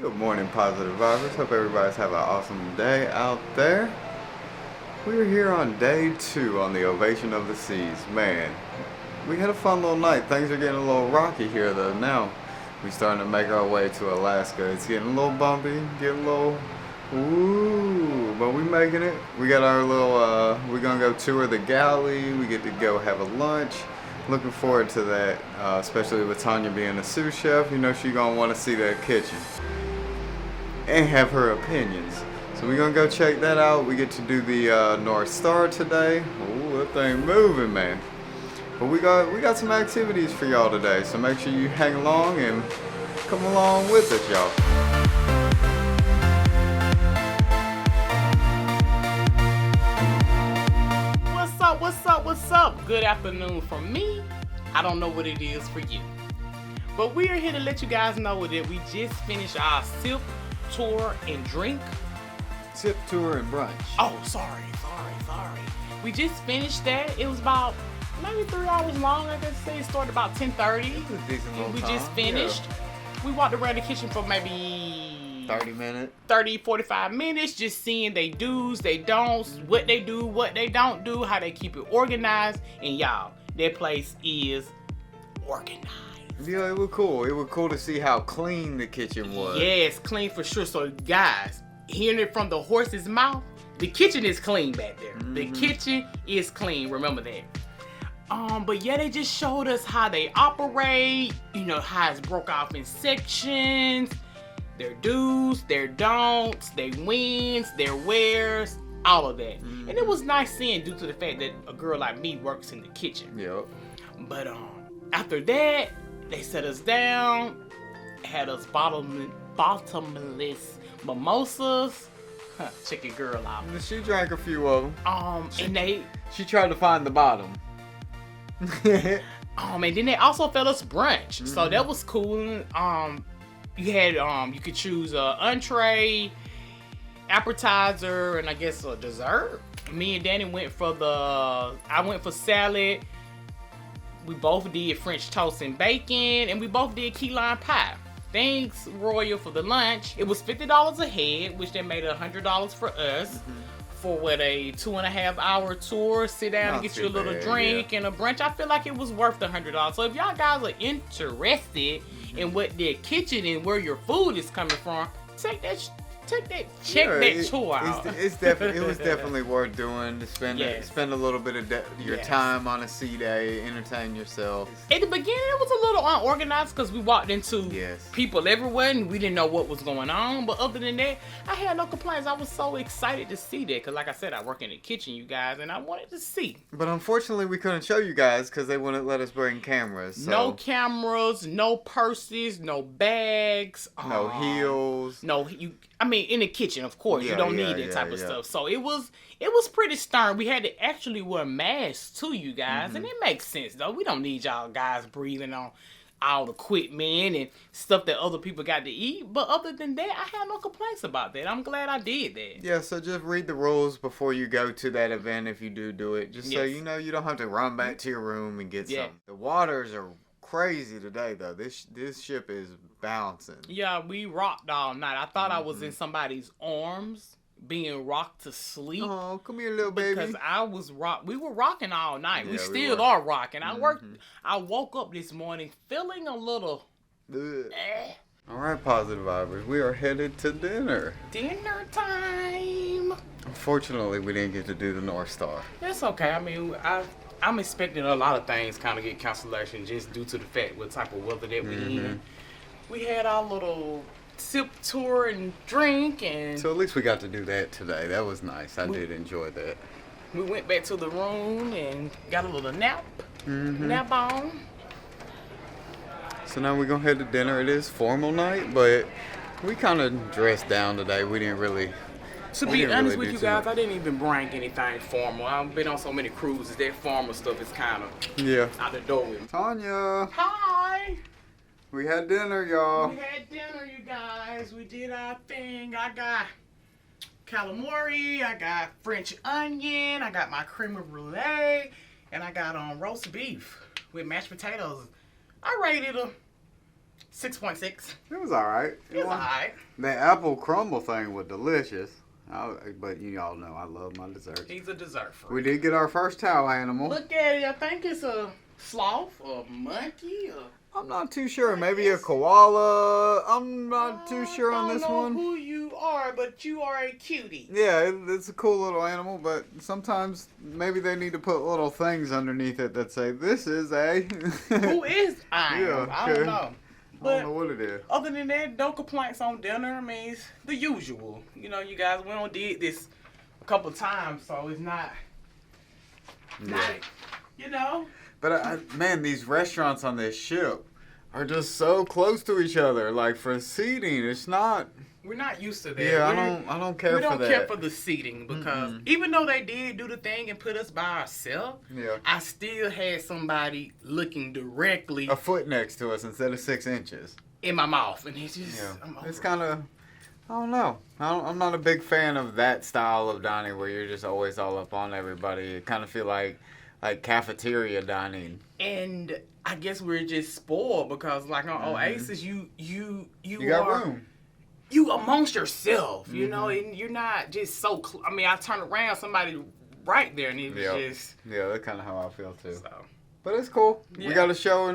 Good morning, positive vibers. Hope everybody's having an awesome day out there. We're here on day 2 on the Ovation of the Seas. Man, we had a fun little night. Things are getting a little rocky here though now. We're starting to make our way to Alaska. It's getting a little bumpy, getting a little ooh, but we making it. We got our little we're gonna go tour the Galley. We get to go have a lunch. Looking forward to that, especially with Tanya being a sous chef. You know she's gonna want to see that kitchen and have her opinions. So we're gonna go check that out. We get to do the North Star today. Ooh, that thing moving, man. But we got some activities for y'all today. So make sure you hang along and come along with us, y'all. What's up? Good afternoon from me. I don't know what it is for you. But we are here to let you guys know that we just finished our sip, tour, and drink. Sip, tour, and brunch. Oh, sorry. We just finished that. It was about maybe 3 hours long, I guess say. It started about 10:30. It was a decent little We time. just finished. Yeah. We walked around the kitchen for maybe 30 minutes. 45 minutes, just seeing they do's, they don'ts, what they do, what they don't do, how they keep it organized. And y'all, that place is organized. Yeah, it was cool. It was cool to see how clean the kitchen was. Yes, clean for sure. So guys, hearing it from the horse's mouth, the kitchen is clean back there. Mm-hmm. The kitchen is clean, remember that. But yeah, they just showed us how they operate, you know, how it's broke off in sections, their do's, their don'ts, their wins, their wheres, all of that. Mm-hmm. And it was nice seeing due to the fact that a girl like me works in the kitchen. Yep. But after that, they set us down, had us bottomless mimosas. Check your girl out. She drank a few of them. She tried to find the bottom. And then they also fed us brunch, so that was cool. You had you could choose a entree, appetizer, and I guess a dessert. Me and Danny went for I went for salad. We both did French toast and bacon, and we both did key lime pie. Thanks, Royal, for the lunch. It was $50 a head, which they made $100 for us. For what, a 2.5 hour tour, sit down and get you a little drink and a brunch. I feel like it was worth the $100. So if y'all guys are interested in what their kitchen and where your food is coming from, check that tour out. It was definitely worth doing. To spend a little bit of your time on a sea day, entertain yourself. At the beginning, it was a little unorganized because we walked into people everywhere and we didn't know what was going on. But other than that, I had no complaints. I was so excited to see that because, like I said, I work in the kitchen, you guys, and I wanted to see. But unfortunately, we couldn't show you guys because they wouldn't let us bring cameras. So. No cameras, no purses, no bags, no heels. In the kitchen, of course, you don't need that type of stuff. So it was pretty stern. We had to actually wear masks too, you guys, and it makes sense though. We don't need y'all guys breathing on all the equipment and stuff that other people got to eat. But other than that, I had no complaints about that. I'm glad I did that. Yeah, so just read the rules before you go to that event if you do it. Just so you know you don't have to run back to your room and get some. The waters are crazy today though. This ship is bouncing. Yeah, we rocked all night. I thought I was in somebody's arms being rocked to sleep. Oh, come here, little baby. Because we were rocking all night. We still are rocking. I woke up this morning feeling a little All right, positive vibers. We are headed to dinner. Dinner time. Unfortunately, we didn't get to do the North Star. That's okay. I'm expecting a lot of things kind of get cancellation just due to the fact what type of weather that we in. We had our little sip tour and drink, and so at least we got to do that today. That was nice. I did enjoy that. We went back to the room and got a little nap on. So now we're gonna head to dinner. It is formal night, but we kind of dressed down today. We didn't really. To be honest with you guys, I didn't even bring anything formal. I've been on so many cruises. That formal stuff is kind of out the door with me. Tanya. Hi. We had dinner, y'all. We had dinner, you guys. We did our thing. I got calamari. I got French onion. I got my crema brulee. And I got roast beef with mashed potatoes. I rated a 6.6. It was alright. It was alright. The apple crumble thing was delicious. But you all know I love my desserts. He's a dessert freak. We did get our first towel animal. Look at it. I think it's a sloth or monkey or... I'm not too sure. Maybe a koala. I'm not too sure on this one. I don't know who you are, but you are a cutie. Yeah, it's a cool little animal, but sometimes maybe they need to put little things underneath it that say, this is a... Who is I? Yeah, I don't know. But I don't know what it is. Other than that, no complaints on dinner. I mean, it's the usual. You know, you guys, we don't did this a couple times, so it's not, you know. But, man, these restaurants on this ship are just so close to each other. Like, for seating, it's not... We're not used to that. Yeah, I don't care for that. We don't care for the seating because even though they did do the thing and put us by ourselves, I still had somebody looking directly... a foot next to us instead of 6 inches. In my mouth. And it's just... It's kind of... I don't know. I'm not a big fan of that style of dining where you're just always all up on everybody. It kind of feel like cafeteria dining. And I guess we're just spoiled because like on Oasis, you got room. You amongst yourself, you know, and you're not just so. I mean, I turn around, somebody right there, and it was just. Yeah, that's kind of how I feel too. So. But it's cool. Yeah. We got a show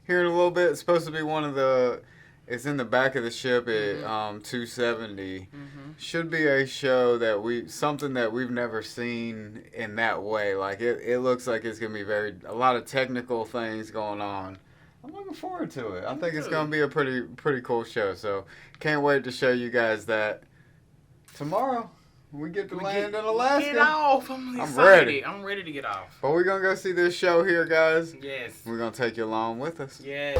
here in a little bit. It's supposed to be one of the. It's in the back of the ship at 270. Should be a show that something that we've never seen in that way. Like it looks like it's gonna be a lot of technical things going on. I'm looking forward to it. I think it's gonna be a pretty cool show. So can't wait to show you guys that tomorrow. We get to land in Alaska. Get off! I'm ready. I'm ready to get off. But we're gonna go see this show here, guys. Yes. We're gonna take you along with us. Yeah.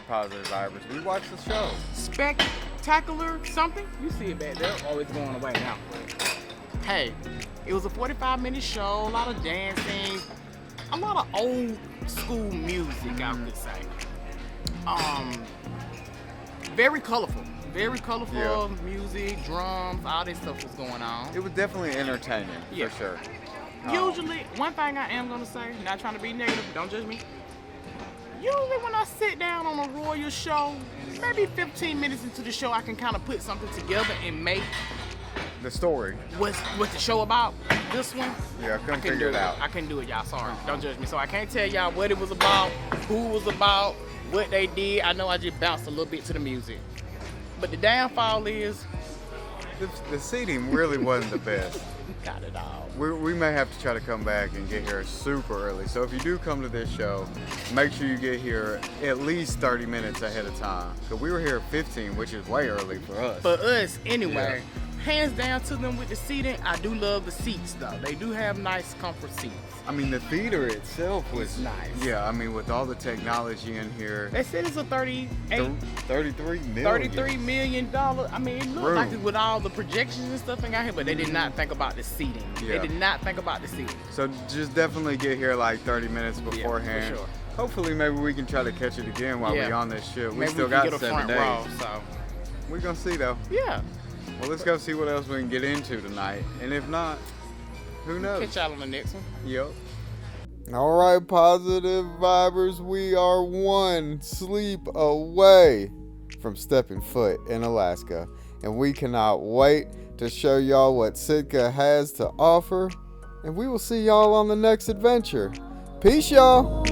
Positive vibes. We watched the show. Spectacular something? You see it back there. Oh, it's going away now. Hey, it was a 45-minute show, a lot of dancing. a lot of old school music, I would say. Very colorful. Very colorful music, drums, all this stuff was going on. It was definitely entertaining, for sure. Usually, one thing I am going to say, not trying to be negative, don't judge me. Usually when I sit down on a Royal show, maybe 15 minutes into the show, I can kind of put something together and make the story. What's the show about? This one? Yeah, I couldn't figure it out. I couldn't do it, y'all. Sorry. Don't judge me. So I can't tell y'all what it was about, who it was about, what they did. I know I just bounced a little bit to the music. But the downfall is... The seating really wasn't the best. Not at all. We may have to try to come back and get here super early. So if you do come to this show, make sure you get here at least 30 minutes ahead of time. Because we were here at 15, which is way early for us. For us, anyway. Yeah. Hands down to them with the seating. I do love the seats, though. They do have nice comfort seats. I mean, the theater itself was nice. Yeah, I mean, with all the technology in here. They said it's a $33 million. I mean, it looked like it with all the projections and stuff in here, but they did not think about the seating. Yeah. They did not think about the seating. So just definitely get here like 30 minutes beforehand. Yeah, for sure. Hopefully, maybe we can try to catch it again while we're on this ship. We still got 7 front days. row, so we're gonna see though. Yeah. Well, let's go see what else we can get into tonight. And if not, who knows? Catch y'all on the next one. Yep. All right, positive vibers. We are one sleep away from stepping foot in Alaska. And we cannot wait to show y'all what Sitka has to offer. And we will see y'all on the next adventure. Peace, y'all.